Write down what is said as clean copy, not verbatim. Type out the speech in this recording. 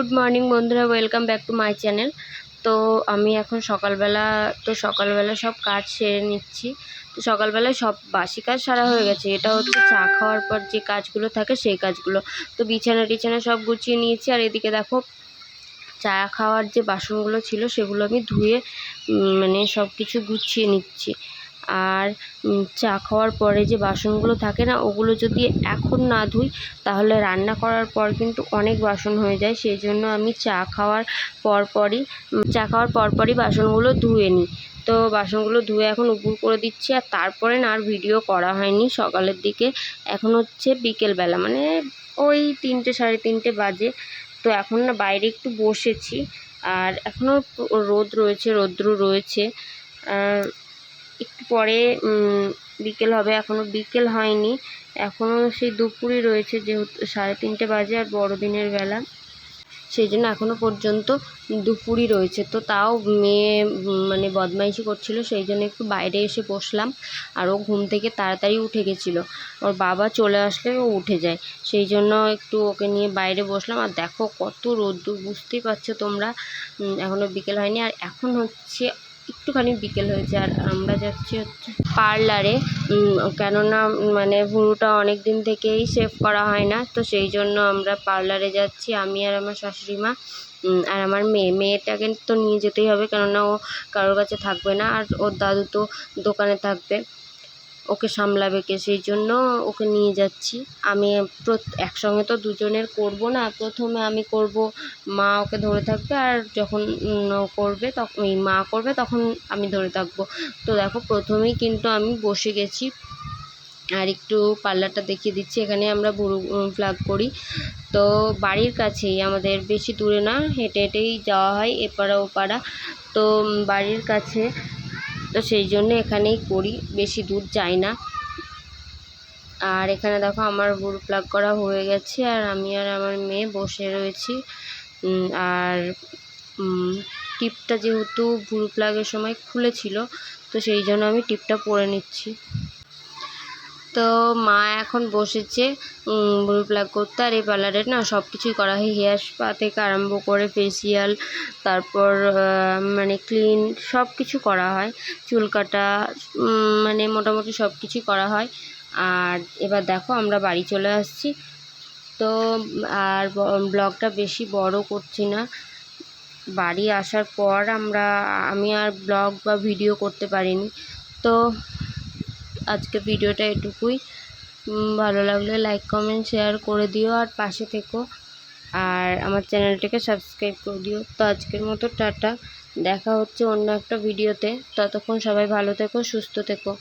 Good morning বন্ধুরা, welcome back to my channel. তো আমি এখন সকালবেলা সব কাজ সেরে নিচ্ছি। তো সকালবেলায় সব বাসি কাজ সারা হয়ে গেছে। এটা হচ্ছে চা খাওয়ার পর যে কাজগুলো থাকে সেই কাজগুলো। তো বিছানা সব গুছিয়ে নিয়েছি। আর এদিকে দেখো, চা খাওয়ার যে বাসনগুলো ছিল সেগুলো আমি ধুয়ে মানে সব কিছু গুছিয়ে নিচ্ছি। আর চা খাওয়ার পরে যে বাসনগুলো থাকে না, ওগুলো যদি এখন না ধুই তাহলে রান্না করার পর কিন্তু অনেক বাসন হয়ে যায়। সেই জন্য আমি চা খাওয়ার পরপরই বাসনগুলো ধুয়ে নিই। তো বাসনগুলো ধুয়ে এখন উপুর করে দিচ্ছি। আর তারপরে না আর ভিডিও করা হয়নি সকালের দিকে। এখন হচ্ছে বিকেলবেলা, মানে ওই 3টে সাড়ে 3টে বাজে। তো এখন না বাইরে একটু বসেছি। আর এখনও রৌদ্র রয়েছে। আর একটু পরে বিকেল হবে, এখনও বিকেল হয়নি, এখনও সেই দুপুরই রয়েছে, যেহেতু 3:30 বাজে আর বড়দিনের বেলা, সেই জন্য এখনও পর্যন্ত দুপুরই রয়েছে। তো তাও মেয়ে মানে বদমাইশি করছিল, সেই জন্য একটু বাইরে এসে বসলাম। আর ও ঘুম থেকে তাড়াতাড়ি উঠে গেছিলো, ওর বাবা চলে আসলে ও উঠে যায়, সেই জন্য একটু ওকে নিয়ে বাইরে বসলাম। আর দেখো কত রোদ্দুর, বুঝতেই পারছো তোমরা। এখনও বিকেল হয়নি, আর এখন হচ্ছে একটুখানি বিকেল হয়েছে। আর আমরা যাচ্ছি হচ্ছে পার্লারে, কেননা মানে ভুরুটা অনেক দিন থেকেই শেভ করা হয় না, তো সেই জন্য আমরা পার্লারে যাচ্ছি, আমি আর আমার শাশুড়ি মা আর আমার মেয়েটাকে তো নিয়ে যেতেই হবে, কেননা ও কারোর কাছে থাকবে না। আর ওর দাদু তো দোকানে থাকবে, ওকে সামলাবে কে, সেই জন্য ওকে নিয়ে যাচ্ছি। আমি একসঙ্গে তো দুজনের করব না, প্রথমে আমি করব, মা ওকে ধরে থাকবে, আর যখন ও করবে তখন মা করবে তখন আমি ধরে থাকবো। তো দেখো প্রথমেই কিন্তু আমি বসে গেছি। আর একটু পার্লারটা দেখিয়ে দিচ্ছি। এখানে আমরা ভুরু প্লাগ করি। তো বাড়ির কাছেই আমাদের, বেশি দূরে না, হেঁটে হেঁটেই যাওয়া হয় এপাড়া ওপাড়া। তো বাড়ির কাছে, তো সেই জন্য এখানেই করি, বেশি দূর যাই না। আর এখানে দেখো আমার ভুরু প্লাগ করা হয়ে গেছে, আর আমি আর আমার মেয়ে বসে রয়েছি। আর টিপটা যেহেতু ভুরু প্লাগের সময় খুলেছিল, তো সেই জন্য আমি টিপটা পরে নিচ্ছি। তো মা এখন বসেছে ভুরু প্লাগ করতে। আর এই পার্লারে না সব কিছুই করা হয়, হেয়ার স্পা থেকে আরম্ভ করে ফেসিয়াল, তারপর মানে ক্লিন, সব কিছু করা হয়, চুল কাটা, মানে মোটামুটি সব কিছুই করা হয়। আর এবার দেখো আমরা বাড়ি চলে আসছি। তো আর ব্লগটা বেশি বড় করছি না। বাড়ি আসার পর আমি আর ব্লগ বা ভিডিও করতে পারিনি। তো আজকে ভিডিওটা এটুকুই। ভালো লাগলে লাইক কমেন্ট শেয়ার করে দিও, আর পাশে থেকো, আর আমার চ্যানেলটাকে সাবস্ক্রাইব করে দিও। তো আজকের মতো টাটা, দেখা হচ্ছে অন্য একটা ভিডিওতে। ততক্ষণ সবাই ভালো থেকো, সুস্থ থেকো।